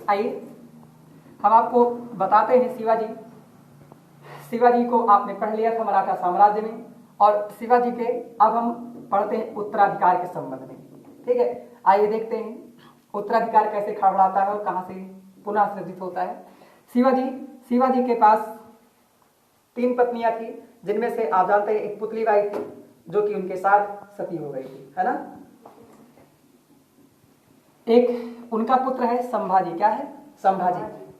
आइए हम आपको बताते हैं शिवाजी को आपने पढ़ लिया था मराठा साम्राज्य में, और शिवाजी के अब हम पढ़ते हैं उत्तराधिकार के संबंध में। ठीक है, आइए देखते हैं उत्तराधिकार कैसे खड़बड़ाता है और कहां से पुनः सृजित होता है। शिवाजी के पास 3 पत्नियां थी, जिनमें से आप जानते हैं एक पुतली बाई थी जो कि उनके साथ सती हो गई थी, है ना। एक उनका पुत्र है संभाजी। क्या है?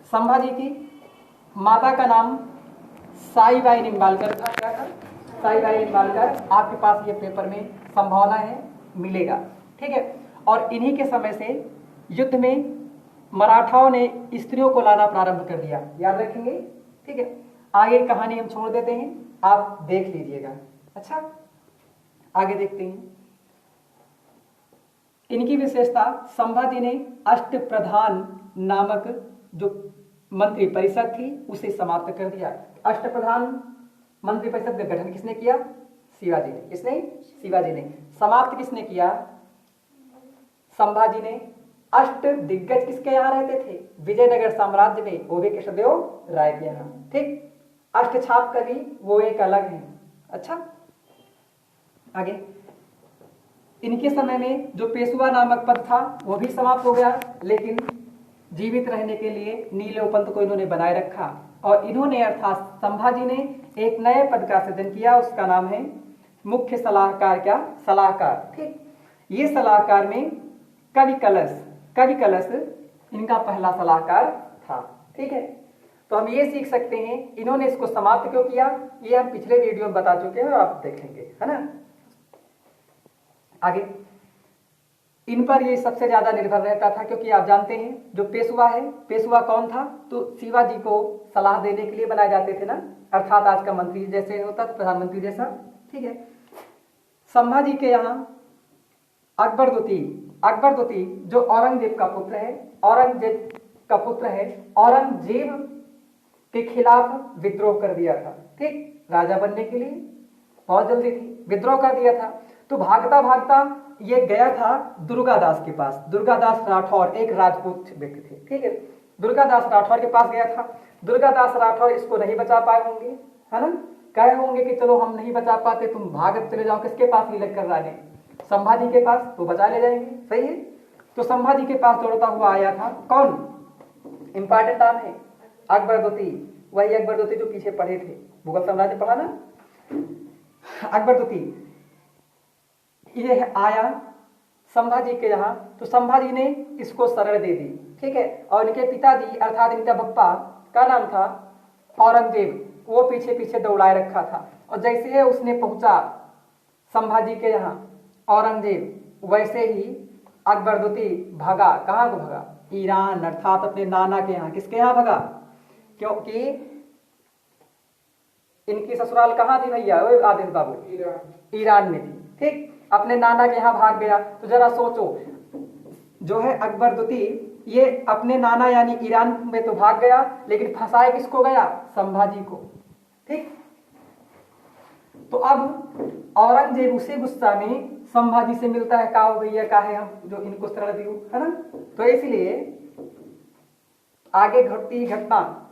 संभाजी की माता का नाम साईबाई निम्बालकर था। क्या था? साईबाई निम्बालकर। आपके पास ये पेपर में संभावना है मिलेगा। ठीक है, और इन्हीं के समय से युद्ध में मराठाओं ने स्त्रियों को लाना प्रारंभ कर दिया, याद रखेंगे। ठीक है, आगे कहानी हम छोड़ देते हैं, आप देख लीजिएगा। अच्छा, आगे देखते हैं। इनकी विशेषता, संभाजी ने अष्टप्रधान नामक जो मंत्री परिषद थी उसे समाप्त कर दिया। अष्टप्रधान मंत्री परिषद का गठन किसने किया? शिवाजी ने। किसने? शिवाजी ने। समाप्त किसने किया? संभाजी ने। अष्ट दिग्गज किसके यहाँ रहते थे? विजयनगर साम्राज्य में, वो भी कृष्णदेव राय के यहाँ। ठीक, अष्ट छाप कवि वो एक अलग है। अच्छा, आगे इनके समय में जो पेशवा नामक पद था वो भी समाप्त हो गया, लेकिन जीवित रहने के लिए नीलोपंत को इन्होंने बनाए रखा, और इन्होंने अर्थात संभाजी ने एक नए पद का सृजन किया, उसका नाम है मुख्य सलाहकार। क्या? सलाहकार। ठीक, ये सलाहकार में कवि कलश इनका पहला सलाहकार था। ठीक है, तो हम ये सीख सकते हैं इन्होंने इसको समाप्त क्यों किया, ये हम पिछले वीडियो में बता चुके हैं और आप देखेंगे, है ना। आगे इन पर ये सबसे ज्यादा निर्भर रहता था, क्योंकि आप जानते हैं जो पेशवा है, पेशवा कौन था? तो शिवाजी को सलाह देने के लिए बनाए जाते थे ना, अर्थात आज का मंत्री जैसे होता था, प्रधानमंत्री जैसा। ठीक है, संभाजी के यहाँ अकबर द्वितीय जो औरंगजेब का पुत्र है, औरंगजेब के खिलाफ विद्रोह कर दिया था। ठीक, राजा बनने के लिए बहुत जल्दी थी, विद्रोह कर दिया था। तो भागता भागता ये गया था दुर्गादास के पास। दुर्गादास राठौर एक राजपूत व्यक्ति थे। ठीक है, दुर्गादास राठौर के पास गया था। दुर्गादास राठौर इसको नहीं बचा पाए होंगे, है ना। कहे होंगे कि चलो हम नहीं बचा पाते, तुम भाग चले जाओ। किसके पास? ही लगकर रानी संभाजी के पास, तो बचा ले जाएंगे। सही है, तो संभाजी के पास दौड़ता हुआ आया था कौन? इंपॉर्टेंट नाम है अकबर द्वितीय, वही अकबर द्वितीय जो पीछे पढ़े थे, मुगल साम्राज्य पढ़ा ना, अकबर द्वितीय। ये आया संभाजी के यहाँ, तो संभाजी ने इसको शरण दे दी। ठीक है, और इनके पिताजी अर्थात इनका बप्पा का नाम था औरंगजेब, वो पीछे पीछे दौड़ाए रखा था। और जैसे ही उसने पहुंचा संभाजी के यहाँ औरंगजेब, वैसे ही अकबर द्वितीय भागा। कहाँ को भागा? ईरान, अर्थात अपने नाना के यहाँ। किसके यहाँ भागा? क्योंकि इनकी ससुराल कहाँ थी भैया? आदित्य बाबू, ईरान में थी। ठीक, अपने नाना के यहाँ भाग गया। तो जरा सोचो, जो है अकबर द्वितीय, ये अपने नाना यानी ईरान में तो भाग गया, लेकिन फंसाए किसको गया? संभाजी को। ठीक, तो अब औरंगजेब उसी गुस्सा में संभाजी से मिलता है, का भैया का है हम जो इनको शरण दियो, है ना। तो इसलिए आगे घटती घटना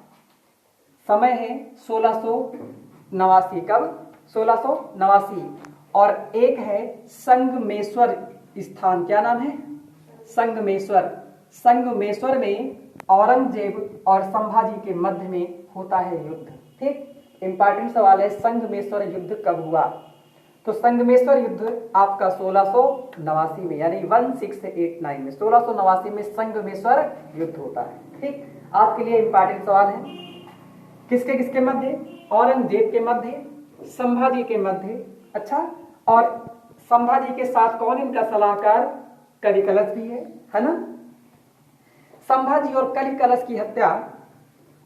समय है 1689। कब? 1689। और एक है संगमेश्वर स्थान। क्या नाम है? संगमेश्वर। संगमेश्वर में औरंगजेब और संभाजी के मध्य में होता है युद्ध। ठीक, इंपॉर्टेंट सवाल है, संगमेश्वर युद्ध कब हुआ? तो संगमेश्वर युद्ध आपका 1689 में, यानी 1689 में, 1689 में संगमेश्वर युद्ध होता है। ठीक, आपके लिए इंपॉर्टेंट सवाल है, किसके किसके मध्य? औरंगजेब के मध्य, संभाजी के मध्य। अच्छा, और संभाजी के साथ कौन इनका सलाहकार? कलिकलश भी है ना। संभाजी और कलिकलश की हत्या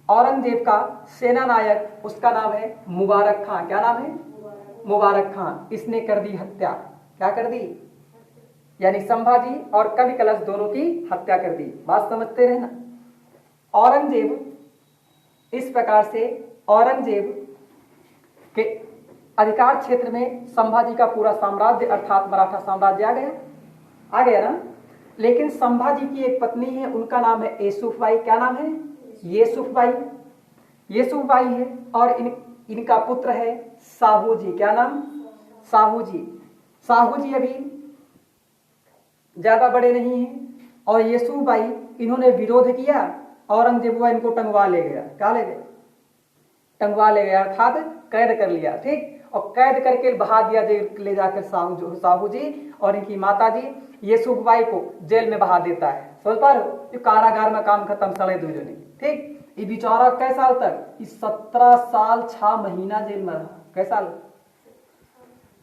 औरंगजेब का सेना नायक, उसका नाम है मुबारक खां। क्या नाम है? मुबारक खां। इसने कर दी हत्या। क्या कर दी? यानी संभाजी और कलिकलश दोनों की हत्या कर दी। बात समझते रहे ना। औरंगजेब इस प्रकार से औरंगजेब के अधिकार क्षेत्र में संभाजी का पूरा साम्राज्य अर्थात मराठा साम्राज्य आ गया ना। लेकिन संभाजी की एक पत्नी है, उनका नाम है येसुफबाई। क्या नाम है? येसुफबाई। येसुफबाई है। और इनका पुत्र है साहूजी। क्या नाम? साहूजी। साहूजी अभी ज्यादा बड़े नहीं हैं। और येसुफबाई इन्होंने विरोध किया, औरंगजेब हुआ इनको टंगवा ले गया। क्या ले गया? टंगवा ले गया, अर्थात कैद कर लिया। ठीक, और कैद करके बहा दिया जेल ले जाकर साहू जी, और इनकी माता जी येसुफबाई को जेल में बहा देता है। समझ पा रहे हो? तो कारागार में काम खत्म, सड़े दुजने। ठीक, ये बेचारा कै साल तक? 17 साल 6 महीना जेल में रहा। कै साल?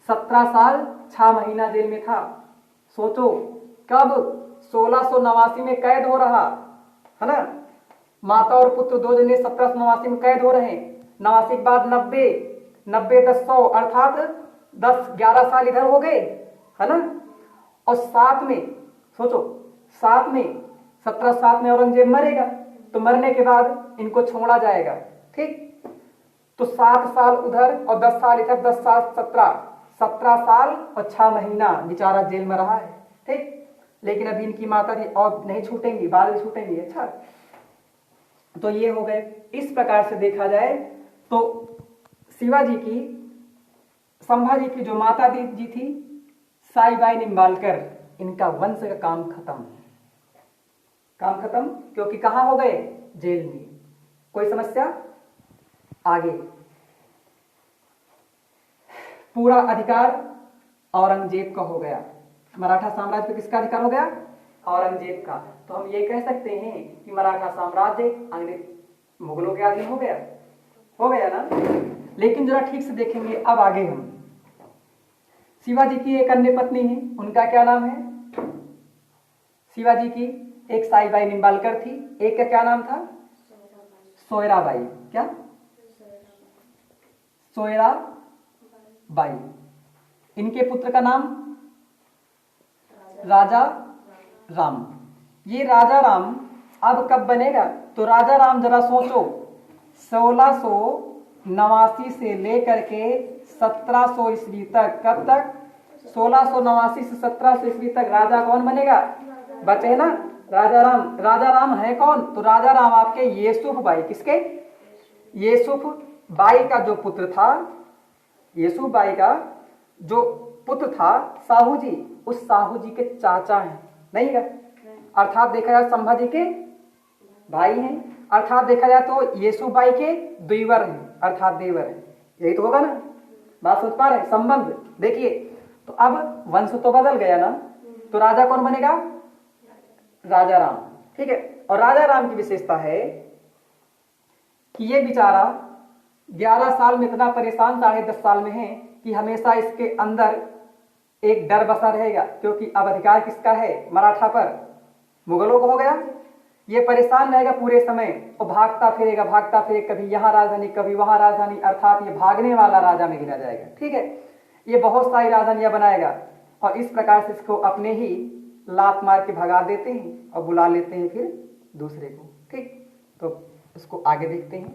17 साल 6 महीना जेल में था। सोचो, कब? 1689 में कैद हो रहा है ना। माता और पुत्र दो जने 1789 में कैद हो रहे हैं। 89 के बाद 90, 90 10 100, अर्थात 10-11 साल इधर हो गए, है ना। और साथ में सोचो, साथ में 1707 में औरंगजेब मरेगा, तो मरने के बाद इनको छोड़ा जाएगा। ठीक, तो 7 साल उधर और 10 साल इधर, 10 साल 17 साल और 6 महीना बेचारा जेल में रहा है। ठीक, लेकिन अभी इनकी माता जी और नहीं छूटेंगी, बाद में छूटेंगी। अच्छा, तो ये हो गए। इस प्रकार से देखा जाए तो शिवाजी की, संभाजी की जो माता जी थी साईबाई निंबालकर, इनका वंश का काम खत्म। काम खत्म, क्योंकि कहां हो गए? जेल में। कोई समस्या? आगे पूरा अधिकार औरंगजेब का हो गया। मराठा साम्राज्य पर किसका अधिकार हो गया? औरंगजेब का। तो हम ये कह सकते हैं कि मराठा साम्राज्य अंग्रेज मुगलों के अधीन हो गया। हो गया ना। लेकिन जरा ठीक से देखेंगे अब आगे हम। शिवाजी की एक अन्य पत्नी है, उनका क्या नाम है? शिवाजी की एक साईबाई निंबालकर थी, एक का क्या नाम था? सोयराबाई। क्या? सोयराबाई। इनके पुत्र का नाम राजा राम। ये राजा राम अब कब बनेगा? तो राजा राम जरा सोचो, 1689 से लेकर के 1700 ईस्वी तक। कब तक? 1689 से 1700 ईस्वी तक राजा कौन बनेगा? बचे ना राजा राम। राजा राम है कौन? तो राजा राम आपके येसुफबाई। किसके? येसुफबाई का जो पुत्र था, येसुफबाई का जो पुत्र था साहूजी, उस साहूजी के चाचा हैं। नहीं है? अर्थात देखा जाए संभाजी के भाई हैं, अर्थात देखा जाए तो येसुफबाई के देवर हैं, अर्थात देवर हैं। यही तो होगा ना। बात समझ पा रहे हैं? संबंध देखिए। तो अब वंश तो बदल गया ना, तो राजा कौन बनेगा? राजा राम। ठीक है। और राजा राम की विशेषता है कि ये बेचारा 11 साल में इतना परेशान, 10.5 साल में है कि हमेशा इसके अंदर एक डर बसा रहेगा, क्योंकि अब अधिकार किसका है? मराठा पर। मुगलों को हो गया। ये परेशान रहेगा पूरे समय और भागता फिरेगा, भागता फिरेगा, कभी यहाँ राजधानी कभी वहां राजधानी, अर्थात ये भागने वाला राजा में गिना जाएगा। ठीक है। ये बहुत सारी राजधानियां बनाएगा और इस प्रकार से इसको अपने ही लात मार के भगा देते हैं और बुला लेते हैं फिर दूसरे को। ठीक, तो इसको आगे देखते हैं।